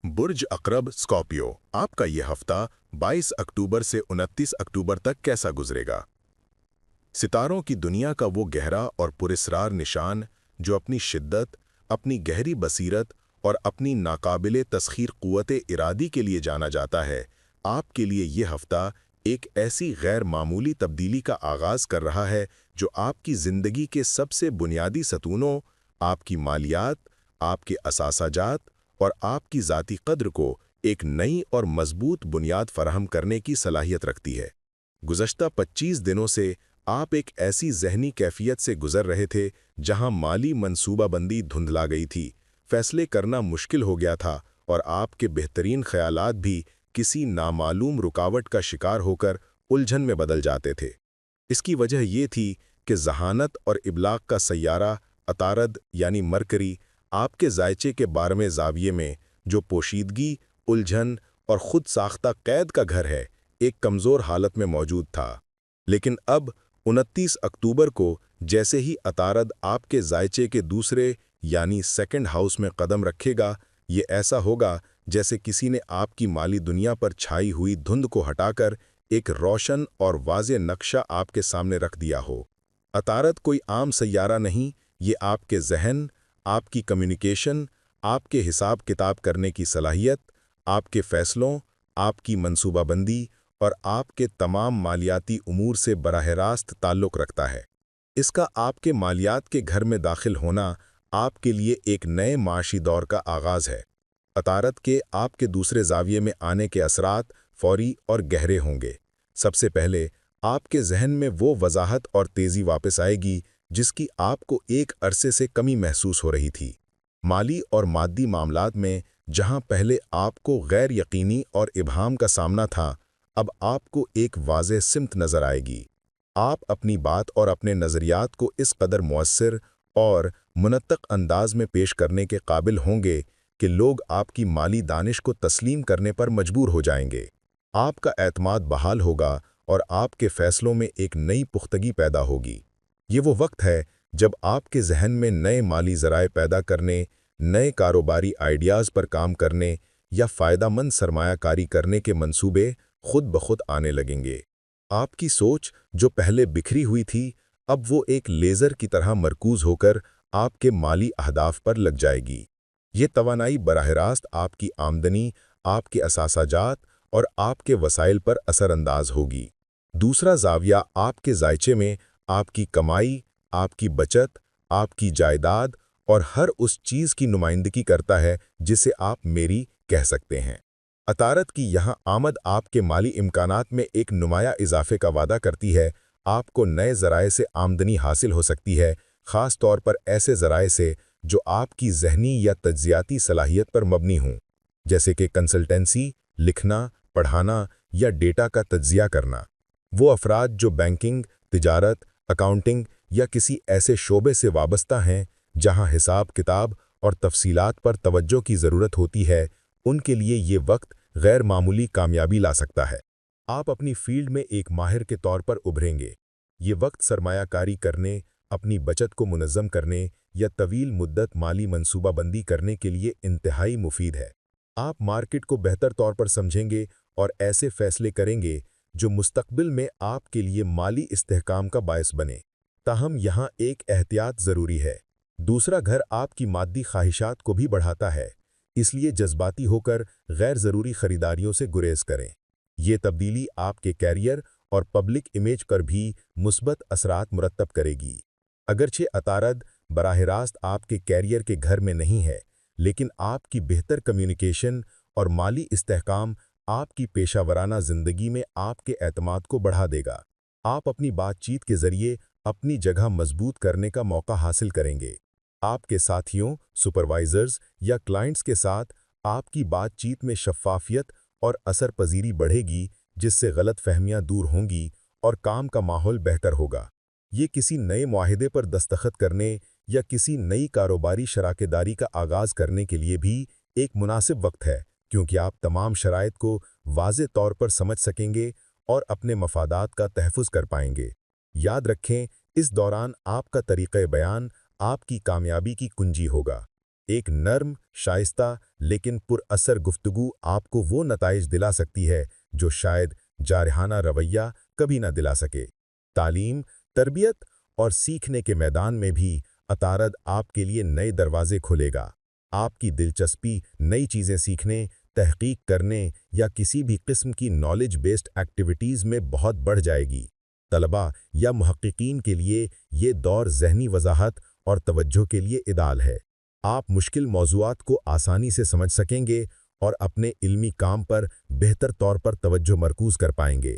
बुर्ज अकरब Scorpio, आपका ये हफ्ता 22 अक्टूबर से 29 अक्टूबर तक कैसा गुजरेगा? सितारों की दुनिया का वो गहरा और पुरस्रार निशान जो अपनी शिद्दत, अपनी गहरी बसीरत और अपनी नाकाबिले तस्खीर क़ुव्वते इरादी के लिए जाना जाता है, आपके लिए ये हफ्ता एक ऐसी गैर मामूली तब्दीली का आगाज़ कर रहा है जो आपकी ज़िंदगी के सबसे बुनियादी सतूनों, आपकी मालियात, आपके असासाजात और आपकी ज़ाती कद्र को एक नई और मजबूत बुनियाद फराहम करने की सलाहियत रखती है। गुज़श्ता 25 दिनों से आप एक ऐसी ज़हनी कैफियत से गुज़र रहे थे जहां माली मनसूबाबंदी धुंधला गई थी, फैसले करना मुश्किल हो गया था और आपके बेहतरीन ख़यालात भी किसी नामालूम रुकावट का शिकार होकर उलझन में बदल जाते थे। इसकी वजह ये थी कि ज़हानत और इबलाग का सैयारा अतारद यानी मरकरी आपके जायचे के 12वें ज़ाविये में, जो पोशीदगी, उलझन और खुद साख्ता कैद का घर है, एक कमज़ोर हालत में मौजूद था। लेकिन अब 29 अक्टूबर को जैसे ही अतारद आपके जायचे के दूसरे यानी सेकंड हाउस में कदम रखेगा, ये ऐसा होगा जैसे किसी ने आपकी माली दुनिया पर छाई हुई धुंध को हटाकर एक रोशन और वाज़े नक्शा आपके सामने रख दिया हो। अतारद कोई आम सैयारा नहीं, ये आपके जहन, आपकी कम्युनिकेशन, आपके हिसाब किताब करने की सलाहियत, आपके फ़ैसलों, आपकी मनसूबाबंदी और आपके तमाम मालियाती उमूर से बराह रास्त ताल्लुक़ रखता है। इसका आपके मालियात के घर में दाखिल होना आपके लिए एक नए माशी दौर का आगाज़ है। अतारद के आपके दूसरे ज़ाविये में आने के असरात फौरी और गहरे होंगे। सबसे पहले आपके जहन में वो वजाहत और तेज़ी वापस आएगी जिसकी आपको एक अरसे से कमी महसूस हो रही थी। माली और मादी मामलात में जहां पहले आपको गैर यकीनी और इबहाम का सामना था, अब आपको एक वाज़ेह सिमत नज़र आएगी। आप अपनी बात और अपने नज़रियात को इस कदर मुअस्सिर और मुनत्तक अंदाज में पेश करने के काबिल होंगे कि लोग आपकी माली दानिश को तस्लीम करने पर मजबूर हो जाएंगे। आपका एतमाद बहाल होगा और आपके फ़ैसलों में एक नई पुख्तगी पैदा होगी। ये वो वक्त है जब आपके जहन में नए माली ज़राए पैदा करने, नए कारोबारी आइडियाज़ पर काम करने या फ़ायदामंद सरमायाकारी करने के मंसूबे खुद ब खुद आने लगेंगे। आपकी सोच जो पहले बिखरी हुई थी, अब वो एक लेज़र की तरह मरकूज़ होकर आपके माली अहदाफ पर लग जाएगी। ये तवानाई बराह रास्त आपकी आमदनी, आपके असासाजात और आपके वसाइल पर असरअंदाज होगी। दूसरा ज़ाविया आपके जायचे में आपकी कमाई, आपकी बचत, आपकी जायदाद और हर उस चीज़ की नुमाइंदगी करता है जिसे आप मेरी कह सकते हैं। अतारद की यहाँ आमद आपके माली इम्कानात में एक नुमाया इजाफे का वादा करती है। आपको नए ज़राए से आमदनी हासिल हो सकती है, ख़ास तौर पर ऐसे ज़राए से जो आपकी ज़हनी या तज्ज़ियाती सलाहियत पर मबनी हों, जैसे कि कंसल्टेंसी, लिखना, पढ़ाना या डेटा का तज्ज़िया करना। वो अफराद जो बैंकिंग, तिजारत, अकाउंटिंग या किसी ऐसे शोबे से वाबस्ता हैं जहां हिसाब किताब और तफसीलात पर तवज्जो की ज़रूरत होती है, उनके लिए ये वक्त गैर मामूली कामयाबी ला सकता है। आप अपनी फील्ड में एक माहिर के तौर पर उभरेंगे। ये वक्त सरमायाकारी करने, अपनी बचत को मुनज़्ज़म करने या तवील मुद्दत माली मनसूबाबंदी करने के लिए इंतहाई मुफीद है। आप मार्केट को बेहतर तौर पर समझेंगे और ऐसे फैसले करेंगे जो मुस्तक़बिल में आपके लिए माली इस्तेहकाम का बायस बने। ताहम यहाँ एक एहतियात ज़रूरी है। दूसरा घर आपकी मादी ख्वाहिशात को भी बढ़ाता है, इसलिए जज्बाती होकर गैर ज़रूरी खरीदारियों से गुरेज करें। ये तब्दीली आपके कैरियर और पब्लिक इमेज पर भी मुस्बत असरात मुरत्तब करेगी। अगरचे अतारद बराह रास्त आपके कैरियर के घर में नहीं है, लेकिन आपकी बेहतर कम्युनिकेशन और माली इस्तेहकाम आपकी पेशावराना ज़िंदगी में आपके एतमाद को बढ़ा देगा। आप अपनी बातचीत के ज़रिए अपनी जगह मजबूत करने का मौका हासिल करेंगे। आपके साथियों, सुपरवाइजर्स या क्लाइंट्स के साथ आपकी बातचीत में शफ़ाफ़ियत और असर पजीरी बढ़ेगी, जिससे गलत फहमियाँ दूर होंगी और काम का माहौल बेहतर होगा। ये किसी नए मुआहिदे पर दस्तखत करने या किसी नई कारोबारी शराकेदारी का आगाज़ करने के लिए भी एक मुनासिब वक्त है, क्योंकि आप तमाम शराइत को वाज़े तौर पर समझ सकेंगे और अपने मफादात का तहफ़्फ़ुज़ कर पाएंगे। याद रखें, इस दौरान आपका तरीक़े बयान आपकी कामयाबी की कुंजी होगा। ایک नर्म, शाइस्ता लेकिन पुरअसर गुफ्तगू आपको वो नताइज दिला सकती है जो शायद जारहाना रवैया कभी ना दिला सके। तालीम, तरबियत और सीखने के मैदान में भी अतारद आपके लिए नए दरवाजे खोलेगा। आपकी दिलचस्पी नई चीज़ें सीखने, तहकीक करने या किसी भी किस्म की नॉलेज बेस्ड एक्टिविटीज़ में बहुत बढ़ जाएगी। तलबा या मुहक्किकीन के लिए ये दौर ज़हनी वजाहत और तवज्जो के लिए इदाल है। आप मुश्किल मौज़ूआत को आसानी से समझ सकेंगे और अपने इल्मी काम पर बेहतर तौर पर तवज्जो मरकूज़ कर पाएंगे।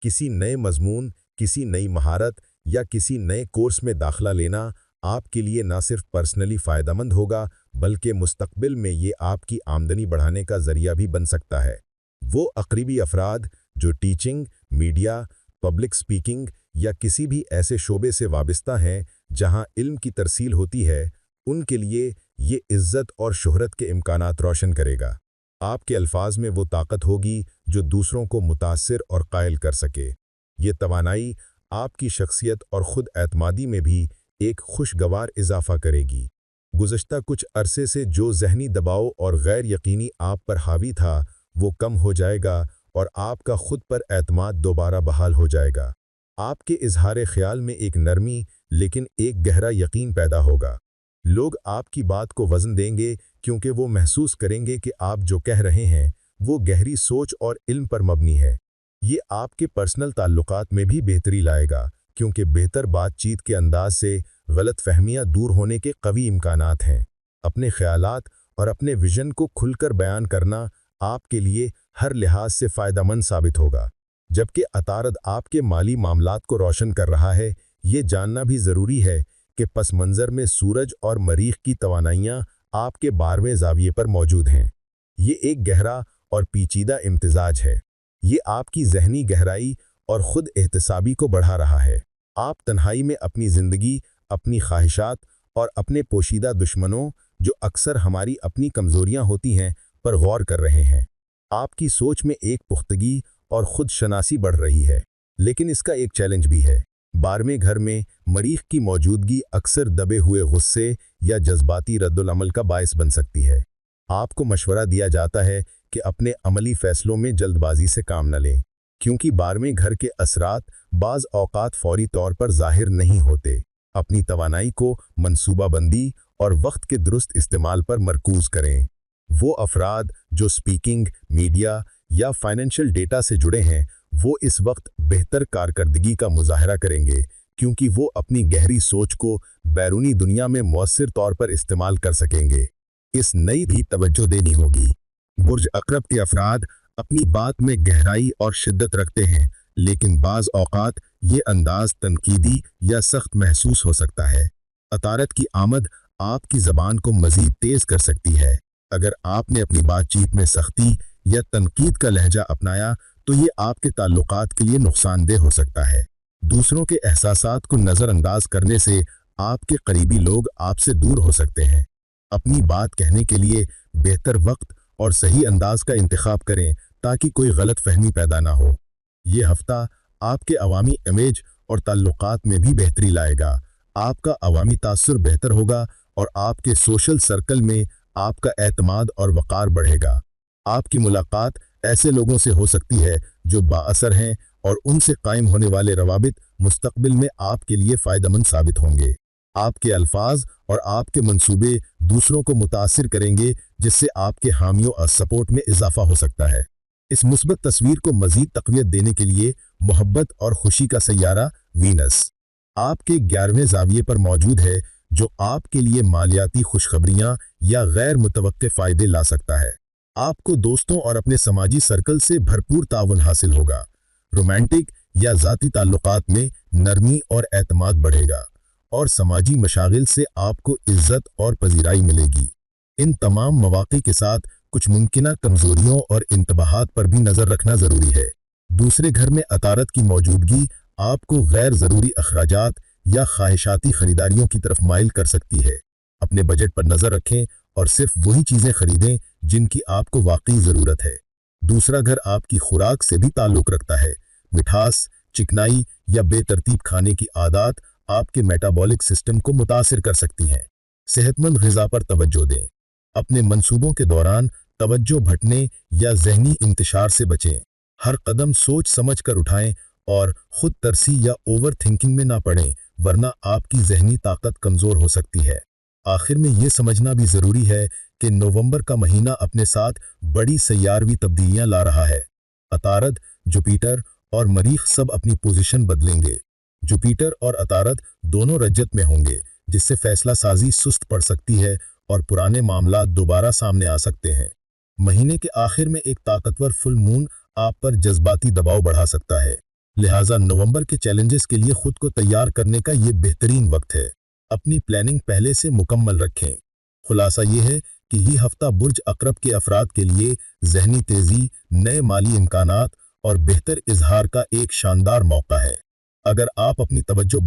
किसी नए मज़मून, किसी नई महारत या किसी नए कोर्स में दाखिला लेना आपके लिए न सिर्फ पर्सनली फ़ायदेमंद होगा बल्कि मुस्तक़बिल में ये आपकी आमदनी बढ़ाने का ज़रिया भी बन सकता है। वो अक़रीबी अफ़राद जो टीचिंग, मीडिया, पब्लिक स्पीकिंग या किसी भी ऐसे शोबे से वाबस्ता हैं जहां इल्म की तरसील होती है, उनके लिए ये इज़्ज़त और शोहरत के इम्कानात रोशन करेगा। आपके अल्फाज में वो ताकत होगी जो दूसरों को मुतासिर और कायल कर सके। ये तवानाई आपकी शख्सियत और ख़ुद एतमादी में भी एक खुशगवार इजाफा करेगी। गुज़श्ता कुछ अरसे से जो ज़हनी दबाव और गैर यकीनी आप पर हावी था, वो कम हो जाएगा और आपका खुद पर एतमाद दोबारा बहाल हो जाएगा। आपके इजहार ख्याल में एक नरमी लेकिन एक गहरा यकीन पैदा होगा। लोग आपकी बात को वज़न देंगे क्योंकि वो महसूस करेंगे कि आप जो कह रहे हैं वो गहरी सोच और इल्म पर मबनी है। ये आपके पर्सनल ताल्लुकात में भी बेहतरी लाएगा क्योंकि बेहतर बातचीत के अंदाज से गलत फहमियाँ दूर होने के कवी इम्कानात हैं। अपने ख्यालात और अपने विजन को खुलकर बयान करना आपके लिए हर लिहाज से फ़ायदेमंद साबित होगा। जबकि अतारद आपके माली मामलात को रोशन कर रहा है, ये जानना भी ज़रूरी है कि पस मंज़र में सूरज और मरीख की तवानाइयाँ आपके 12वें ज़ाविये पर मौजूद हैं। ये एक गहरा और पेचीदा इम्तिजाज है। ये आपकी ज़हनी गहराई और ख़ुद एहतसाबी को बढ़ा रहा है। आप तन्हाई में अपनी ज़िंदगी, अपनी ख्वाहिशात और अपने पोशीदा दुश्मनों, जो अक्सर हमारी अपनी कमज़ोरियाँ होती हैं, पर गौर कर रहे हैं। आपकी सोच में एक पुख्तगी और ख़ुद शनासी बढ़ रही है। लेकिन इसका एक चैलेंज भी है। 12वें घर में मरीख की मौजूदगी अक्सर दबे हुए गुस्से या जज्बाती रद्दुल-अमल का बायस बन सकती है। आपको मशवरा दिया जाता है कि अपने अमली फ़ैसलों में जल्दबाजी से काम न लें, क्योंकि 12वें घर के असरात बाज़ औक़ात फ़ौरी तौर पर ज़ाहिर नहीं होते। अपनी तवानाई को मनसूबाबंदी और वक्त के दुरुस्त इस्तेमाल पर मरकूज़ करें। वो अफराद जो स्पीकिंग, मीडिया या फाइनेंशियल डेटा से जुड़े हैं, वो इस वक्त बेहतर कारकर्दगी का मुजाहरा करेंगे क्योंकि वो अपनी गहरी सोच को बैरूनी दुनिया में मौसर तौर पर इस्तेमाल कर सकेंगे। इस नई भी तवज्जो देनी होगी। बुर्ज अक़रब के अफराद अपनी बात में गहराई और शिद्दत रखते हैं, लेकिन बाज़ औक़ात ये अंदाज़ तनकीदी या सख्त महसूस हो सकता है। अतारत की आमद आपकी ज़बान को मज़ीद तेज़ कर सकती है। अगर आपने अपनी बातचीत में सख्ती या तनकीद का लहजा अपनाया तो ये आपके ताल्लुकात के लिए नुकसानदेह हो सकता है। दूसरों के एहसासात को नज़रअंदाज करने से आपके करीबी लोग आपसे दूर हो सकते हैं। अपनी बात कहने के लिए बेहतर वक्त और सही अंदाज का इंतखाब करें ताकि कोई गलत फहमी पैदा ना हो। ये हफ्ता आपके अवामी इमेज और ताल्लुकात में भी बेहतरी लाएगा। आपका अवामी तासुर बेहतर होगा और आपके सोशल सर्कल में आपका एतमाद और वक़ार बढ़ेगा। आपकी मुलाकात ऐसे लोगों से हो सकती है जो बाअसर हैं और उनसे कायम होने वाले रवाबित मुस्तक़बिल में आपके लिए फ़ायदेमंद साबित होंगे। आपके अल्फाज और आपके मंसूबे दूसरों को मुतासिर करेंगे, जिससे आपके हामियों और सपोर्ट में इजाफा हो सकता है। इस मुस्बत तस्वीर को मज़ीद तक़वियत देने के लिए मोहब्बत और खुशी का सैयारा वीनस आपके 11वें ज़ाविये पर मौजूद है, जो आपके लिए मालियाती खुशखबरियाँ या गैर मुतवक्के फ़ायदे ला सकता है। आपको दोस्तों और अपने समाजी सर्कल से भरपूर ताउन हासिल होगा। रोमांटिक या ज़ाती ताल्लुकात में नरमी और एतमाद बढ़ेगा और समाजी मशागिल से आपको इज़्ज़त और पजीराई मिलेगी। इन तमाम मौक़े के साथ कुछ मुमकिना कमज़ोरियों और इंतबाहात पर भी नज़र रखना ज़रूरी है। दूसरे घर में अतारत की मौजूदगी आपको गैर ज़रूरी अखराजात या ख्वाहिशाती ख़रीदारियों की तरफ माइल कर सकती है। अपने बजट पर नज़र रखें और सिर्फ वही चीज़ें खरीदें जिनकी आपको वाकई ज़रूरत है। दूसरा घर आपकी खुराक से भी ताल्लुक़ रखता है। मिठास, चिकनाई या बेतरतीब खाने की आदत आपके मेटाबॉलिक सिस्टम को मुतासिर कर सकती हैं। सेहतमंद ग़िज़ा पर तवज्जो दें। अपने मंसूबों के दौरान तवज्जो भटने या ज़हनी इंतशार से बचें। हर कदम सोच समझ कर उठाएं और खुद तरसी या ओवर थिंकिंग में ना पड़ें, वरना आपकी ज़हनी ताकत कमज़ोर हो सकती है। आखिर में ये समझना भी ज़रूरी है कि नवंबर का महीना अपने साथ बड़ी सैयारवी तब्दीलियां ला रहा है। अतारद, जुपिटर और मरीख सब अपनी पोजीशन बदलेंगे। जुपिटर और अतारद दोनों रजत में होंगे, जिससे फैसला साजी सुस्त पड़ सकती है और पुराने मामला दोबारा सामने आ सकते हैं। महीने के आखिर में एक ताकतवर फुल मून आप पर जज्बाती दबाव बढ़ा सकता है, लिहाजा नवंबर के चैलेंजेस के लिए खुद को तैयार करने का ये बेहतरीन वक्त है। अपनी प्लानिंग पहले से मुकम्मल रखें। खुलासा ये है कि ये हफ्ता बुर्ज अकरब के अफराद के लिए ज़हनी तेज़ी, नए माली इम्कानात और बेहतर इजहार का एक शानदार मौका है। अगर आप अपनी तवज्जो